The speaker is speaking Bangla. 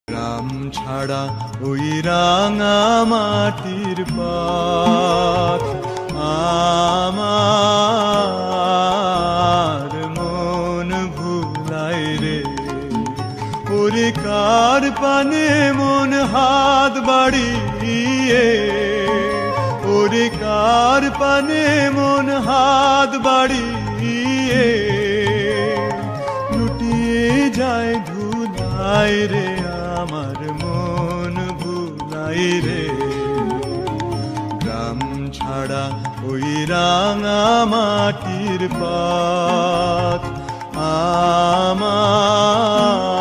গ্রাম ছাড়া ওই রাঙা মাটির পথ আমার মন ভুলাই রে। ওরে কার পানে মন হাত বাড়িয়ে, ওরে কার পানে মন হাত বাড়িয়ে লুটিয়ে যায় ধুলাই রে। আমার মন ভুলাই রে। গ্রাম ছাড়া ওই রাঙা মাটির পথ আমার